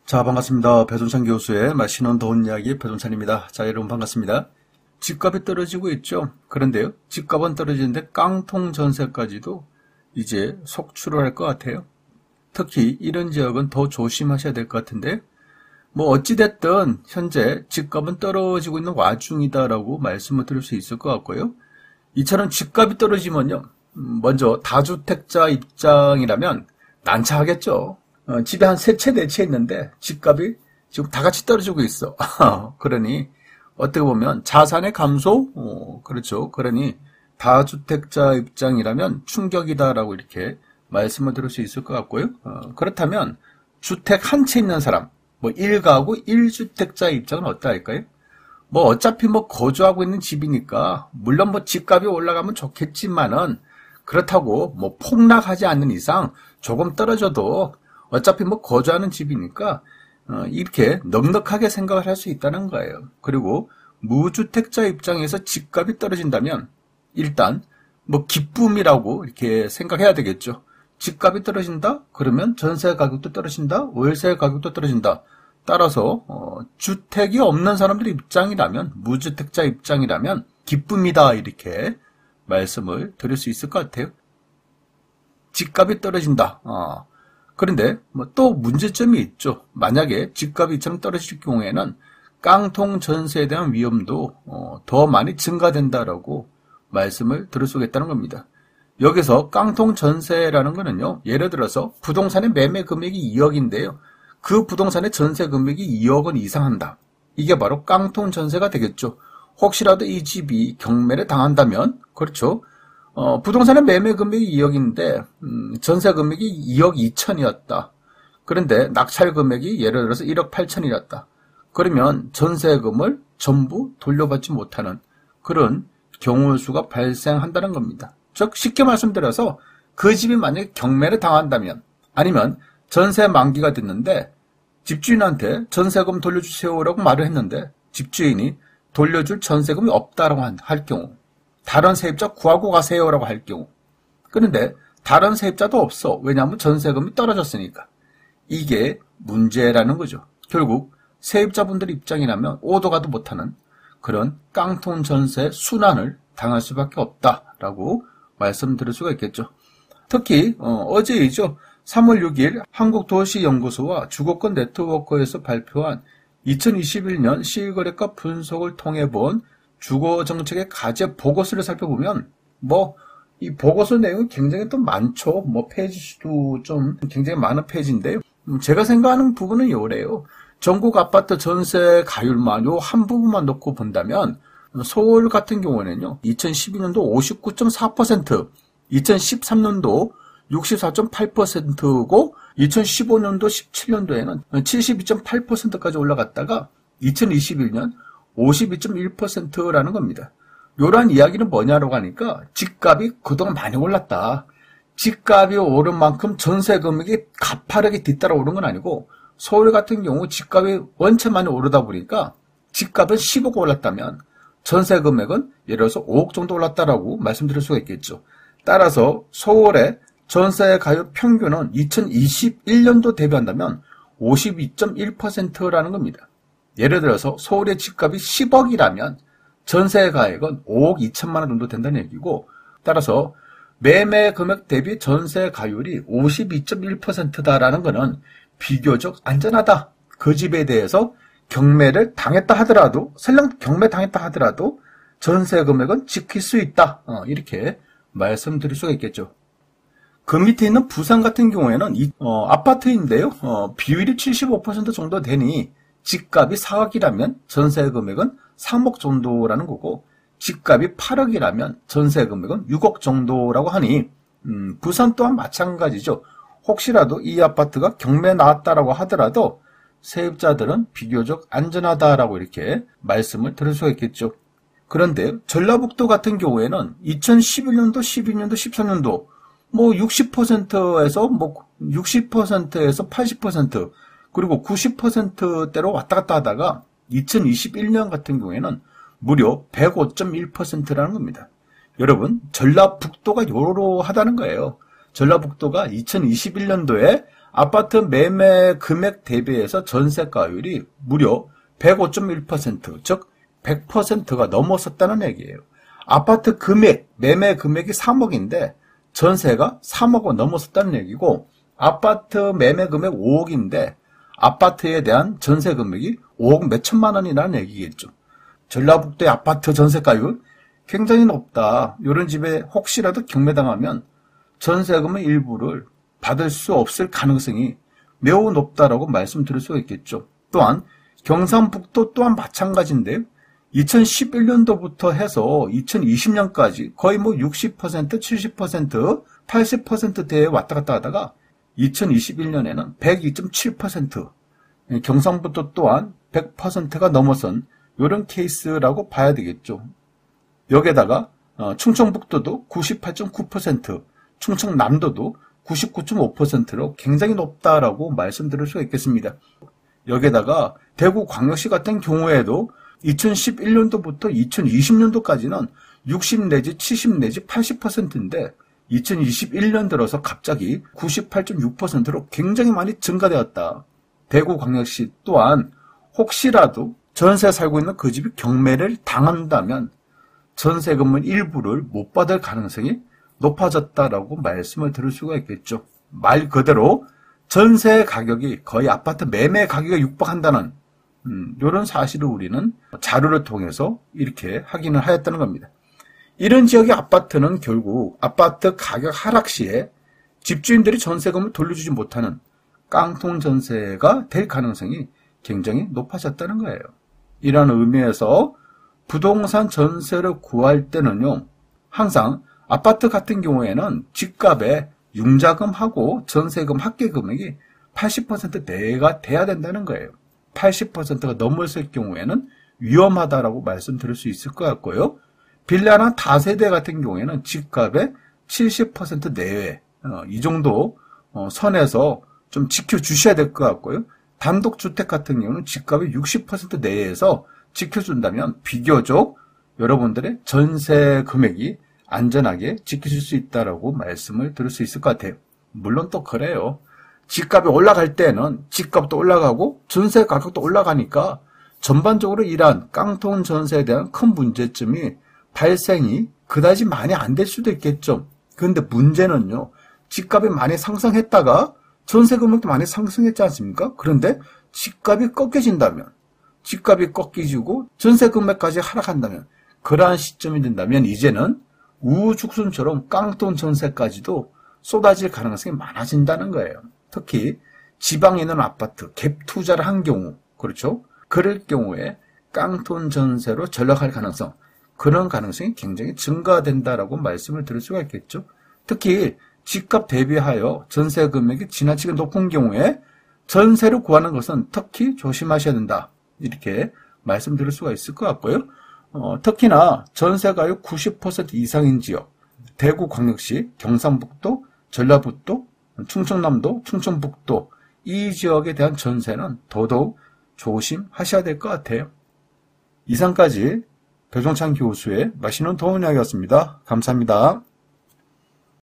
자, 반갑습니다. 배종찬 교수의 맛있는 돈 이야기 배종찬입니다. 자, 여러분 반갑습니다. 집값이 떨어지고 있죠. 그런데요, 집값은 떨어지는데 깡통 전세까지도 이제 속출을 할 것 같아요. 특히 이런 지역은 더 조심하셔야 될 것 같은데, 뭐 어찌됐든 현재 집값은 떨어지고 있는 와중이다라고 말씀을 드릴 수 있을 것 같고요. 이처럼 집값이 떨어지면요, 먼저 다주택자 입장이라면 난처하겠죠. 집에 한 세 채, 네 채 있는데 집값이 지금 다 같이 떨어지고 있어. 그러니 어떻게 보면 자산의 감소? 그렇죠. 그러니 다주택자 입장이라면 충격이다라고 이렇게 말씀을 드릴 수 있을 것 같고요. 그렇다면 주택 한 채 있는 사람, 뭐 1가구 1주택자 입장은 어떠할까요? 뭐 어차피 뭐 거주하고 있는 집이니까 물론 뭐 집값이 올라가면 좋겠지만은 그렇다고 뭐 폭락하지 않는 이상 조금 떨어져도 어차피 뭐 거주하는 집이니까 이렇게 넉넉하게 생각을 할 수 있다는 거예요. 그리고 무주택자 입장에서 집값이 떨어진다면 일단 뭐 기쁨이라고 이렇게 생각해야 되겠죠. 집값이 떨어진다? 그러면 전세 가격도 떨어진다? 월세 가격도 떨어진다. 따라서 주택이 없는 사람들 입장이라면, 무주택자 입장이라면 기쁨이다 이렇게 말씀을 드릴 수 있을 것 같아요. 집값이 떨어진다. 그런데 뭐 또 문제점이 있죠. 만약에 집값이 이처럼 떨어질 경우에는 깡통 전세에 대한 위험도 더 많이 증가된다라고 말씀을 드릴 수 있다는 겁니다. 여기서 깡통 전세라는 거는요, 예를 들어서 부동산의 매매 금액이 2억인데요. 그 부동산의 전세 금액이 2억 원 이상 한다. 이게 바로 깡통 전세가 되겠죠. 혹시라도 이 집이 경매를 당한다면, 그렇죠. 부동산의 매매 금액이 2억인데, 전세 금액이 2억 2천이었다. 그런데 낙찰 금액이 예를 들어서 1억 8천이었다. 그러면 전세금을 전부 돌려받지 못하는 그런 경우 수가 발생한다는 겁니다. 즉, 쉽게 말씀드려서 그 집이 만약에 경매를 당한다면, 아니면 전세 만기가 됐는데, 집주인한테 전세금 돌려주세요라고 말을 했는데, 집주인이 돌려줄 전세금이 없다라고 할 경우, 다른 세입자 구하고 가세요라고 할 경우, 그런데 다른 세입자도 없어. 왜냐하면 전세금이 떨어졌으니까. 이게 문제라는 거죠. 결국 세입자분들 입장이라면 오도 가도 못하는 그런 깡통 전세 순환을 당할 수밖에 없다라고 말씀드릴 수가 있겠죠. 특히 어제이죠. 3월 6일 한국도시연구소와 주거권 네트워크에서 발표한 2021년 실거래가 분석을 통해 본 주거정책의 과제 보고서를 살펴보면 이 보고서 내용이 굉장히 또 많죠. 페이지 수도 좀 굉장히 많은 페이지인데요. 제가 생각하는 부분은 요래요. 전국 아파트 전세 가율만 요 한 부분만 놓고 본다면 서울 같은 경우에는요. 2012년도 59.4%, 2013년도 64.8%고 2015년도 17년도에는 72.8%까지 올라갔다가 2021년 52.1%라는 겁니다. 요런 이야기는 뭐냐라고 하니까 집값이 그동안 많이 올랐다. 집값이 오른 만큼 전세 금액이 가파르게 뒤따라 오른 건 아니고 서울 같은 경우 집값이 원체 많이 오르다 보니까 집값은 10억 올랐다면 전세 금액은 예를 들어서 5억 정도 올랐다라고 말씀드릴 수가 있겠죠. 따라서 서울의 전세 가율 평균은 2021년도 대비한다면 52.1%라는 겁니다. 예를 들어서 서울의 집값이 10억이라면 전세 가액은 5억 2천만 원 정도 된다는 얘기고, 따라서 매매 금액 대비 전세 가율이 52.1%다라는 것은 비교적 안전하다. 그 집에 대해서 경매를 당했다 하더라도, 설령 경매 당했다 하더라도 전세 금액은 지킬 수 있다. 이렇게 말씀드릴 수가 있겠죠. 그 밑에 있는 부산 같은 경우에는 아파트인데요. 비율이 75% 정도 되니 집값이 4억이라면 전세 금액은 3억 정도라는 거고, 집값이 8억이라면 전세 금액은 6억 정도라고 하니 부산 또한 마찬가지죠. 혹시라도 이 아파트가 경매 나왔다라고 하더라도 세입자들은 비교적 안전하다라고 이렇게 말씀을 드릴 수가 있겠죠. 그런데 전라북도 같은 경우에는 2011년도, 12년도, 13년도 60%에서 60%에서 80% 그리고 90%대로 왔다 갔다 하다가 2021년 같은 경우에는 무려 105.1%라는 겁니다. 여러분, 전라북도가 요러하다는 거예요. 전라북도가 2021년도에 아파트 매매 금액 대비해서 전세가율이 무려 105.1%, 즉 100%가 넘어섰다는 얘기예요. 아파트 금액, 매매 금액이 3억인데 전세가 3억원 넘어섰다는 얘기고, 아파트 매매 금액 5억인데 아파트에 대한 전세 금액이 5억 몇천만 원이라는 얘기겠죠. 전라북도의 아파트 전세가율 굉장히 높다. 이런 집에 혹시라도 경매당하면 전세금의 일부를 받을 수 없을 가능성이 매우 높다라고 말씀드릴 수가 있겠죠. 또한 경상북도 또한 마찬가지인데요. 2011년도부터 해서 2020년까지 거의 60%, 70%, 80%대에 왔다 갔다 하다가 2021년에는 102.7%, 경상북도 또한 100%가 넘어선 이런 케이스라고 봐야 되겠죠. 여기에다가 충청북도도 98.9%, 충청남도도 99.5%로 굉장히 높다라고 말씀드릴 수가 있겠습니다. 여기에다가 대구광역시 같은 경우에도 2011년도부터 2020년도까지는 60 내지 70 내지 80%인데 2021년 들어서 갑자기 98.6%로 굉장히 많이 증가되었다. 대구광역시 또한 혹시라도 전세 살고 있는 그 집이 경매를 당한다면 전세금은 일부를 못 받을 가능성이 높아졌다라고 말씀을 드릴 수가 있겠죠. 말 그대로 전세 가격이 거의 아파트 매매 가격에 육박한다는 이런 사실을 우리는 자료를 통해서 이렇게 확인을 하였다는 겁니다. 이런 지역의 아파트는 결국 아파트 가격 하락 시에 집주인들이 전세금을 돌려주지 못하는 깡통 전세가 될 가능성이 굉장히 높아졌다는 거예요. 이러한 의미에서 부동산 전세를 구할 때는요, 항상 아파트 같은 경우에는 집값에 융자금하고 전세금 합계 금액이 80% 내외가 돼야 된다는 거예요. 80%가 넘었을 경우에는 위험하다라고 말씀드릴 수 있을 것 같고요. 빌라나 다세대 같은 경우에는 집값의 70% 내외, 이 정도 선에서 좀 지켜주셔야 될 것 같고요. 단독주택 같은 경우는 집값의 60% 내에서 지켜준다면 비교적 여러분들의 전세 금액이 안전하게 지켜질 수 있다라고 말씀을 드릴 수 있을 것 같아요. 물론 또 그래요. 집값이 올라갈 때는 집값도 올라가고 전세 가격도 올라가니까 전반적으로 이러한 깡통 전세에 대한 큰 문제점이 발생이 그다지 많이 안 될 수도 있겠죠. 그런데 문제는요, 집값이 많이 상승했다가 전세 금액도 많이 상승했지 않습니까? 그런데 집값이 꺾여진다면, 집값이 꺾이고 전세 금액까지 하락한다면, 그러한 시점이 된다면 이제는 우후죽순처럼 깡통 전세까지도 쏟아질 가능성이 많아진다는 거예요. 특히 지방에 있는 아파트 갭 투자를 한 경우, 그렇죠? 그럴 경우에 깡통 전세로 전락할 가능성, 그런 가능성이 굉장히 증가된다라고 말씀을 드릴 수가 있겠죠. 특히 집값 대비하여 전세 금액이 지나치게 높은 경우에 전세를 구하는 것은 특히 조심하셔야 된다, 이렇게 말씀드릴 수가 있을 것 같고요. 특히나 전세가율 90% 이상인 지역, 대구광역시, 경상북도, 전라북도, 충청남도, 충청북도, 이 지역에 대한 전세는 더더욱 조심하셔야 될 것 같아요. 이상까지 배종찬 교수의 맛있는 도움 이야기였습니다. 감사합니다.